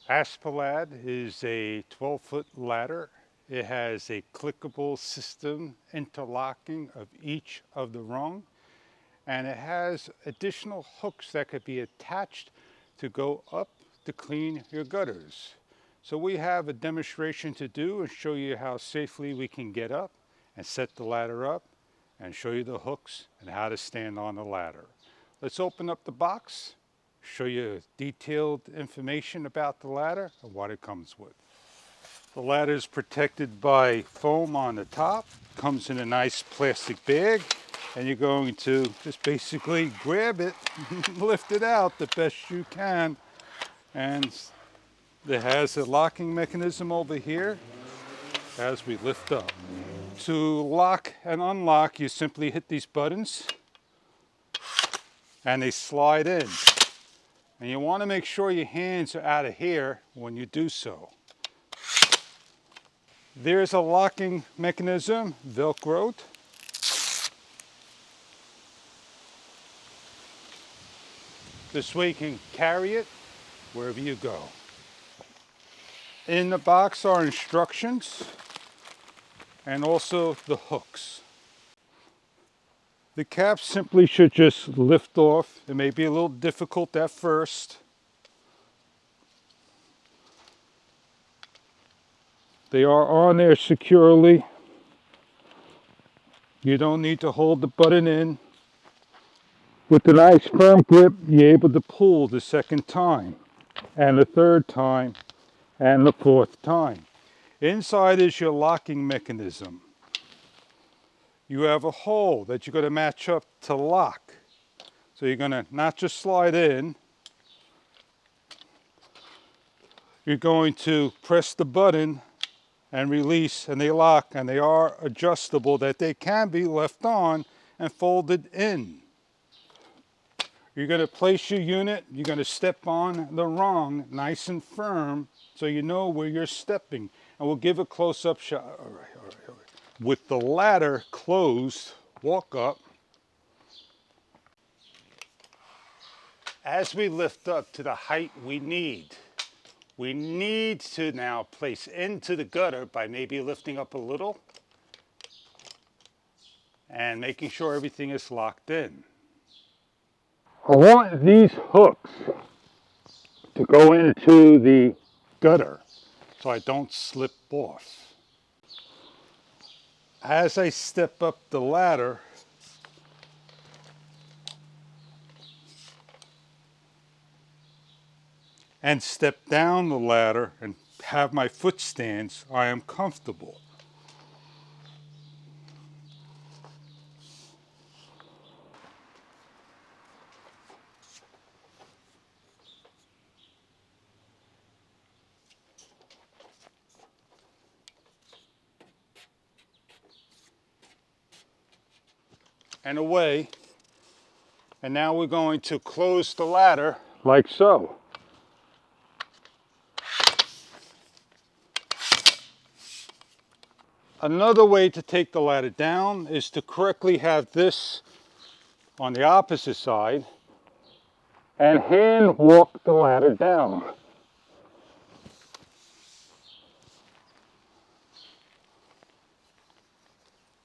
ASPERLAD is a 12-foot ladder. It has a clickable system interlocking of each of the rung, and it has additional hooks that could be attached to go up to clean your gutters. So we have a demonstration to do and show you how safely we can get up and set the ladder up and show you the hooks and how to stand on the ladder. Let's open up the box, show you detailed information about the ladder and what it comes with. The ladder is protected by foam on the top, comes in a nice plastic bag, and you're going to just basically grab it, lift it out the best you can, and it has a locking mechanism over here as we lift up. To lock and unlock, you simply hit these buttons and they slide in. And you want to make sure your hands are out of here when you do so. There's a locking mechanism, Velcroed. This way you can carry it wherever you go. In the box are instructions and also the hooks. The cap simply should just lift off. It may be a little difficult at first. They are on there securely. You don't need to hold the button in. With a nice firm grip, you're able to pull the second time, and the third time, and the fourth time. Inside is your locking mechanism. You have a hole that you're going to match up to lock. So you're going to not just slide in, you're going to press the button and release, and they lock, and they are adjustable that they can be left on and folded in. You're going to place your unit, you're going to step on the rung nice and firm so you know where you're stepping. And we'll give a close-up shot. All right. With the ladder closed, walk up. As we lift up to the height we need to now place into the gutter by maybe lifting up a little and making sure everything is locked in. I want these hooks to go into the gutter so I don't slip off. As I step up the ladder, and step down the ladder and have my foot stands, I am comfortable. And away. And now we're going to close the ladder like so. Another way to take the ladder down is to correctly have this on the opposite side and hand walk the ladder down.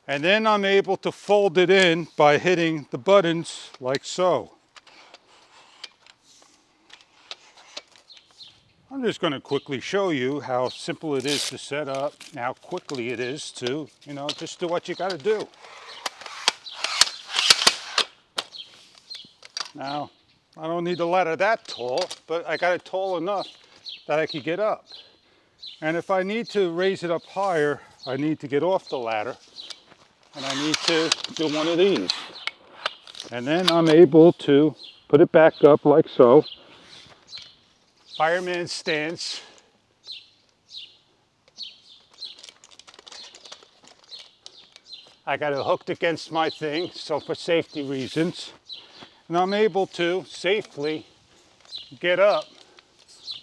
And then I'm able to fold it in by hitting the buttons like so. I'm just going to quickly show you how simple it is to set up, and how quickly it is to, just do what you got to do. Now, I don't need the ladder that tall, but I got it tall enough that I could get up. And if I need to raise it up higher, I need to get off the ladder, and I need to do one of these. And then I'm able to put it back up like so. Fireman stance. I got it hooked against my thing, so for safety reasons. And I'm able to safely get up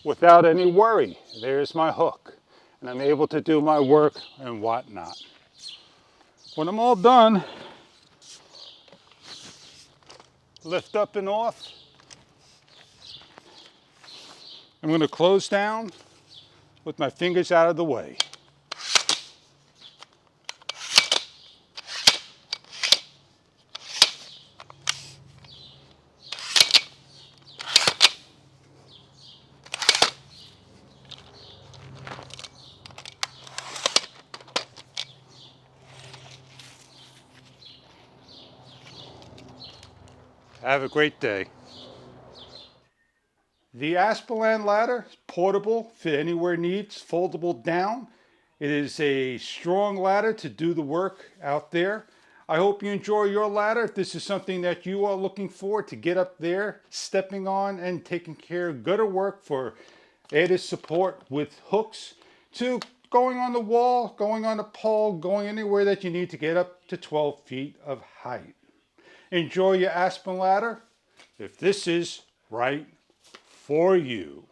without any worry. There's my hook. And I'm able to do my work and whatnot. When I'm all done, lift up and off. I'm going to close down with my fingers out of the way. Have a great day. The ASPERLAD ladder is portable, fit anywhere needs, foldable down. It is a strong ladder to do the work out there. I hope you enjoy your ladder. If this is something that you are looking for to get up there, stepping on and taking care of gutter work for added support with hooks, to going on the wall, going on a pole, going anywhere that you need to get up to 12 feet of height. Enjoy your Aspen ladder if this is right for you.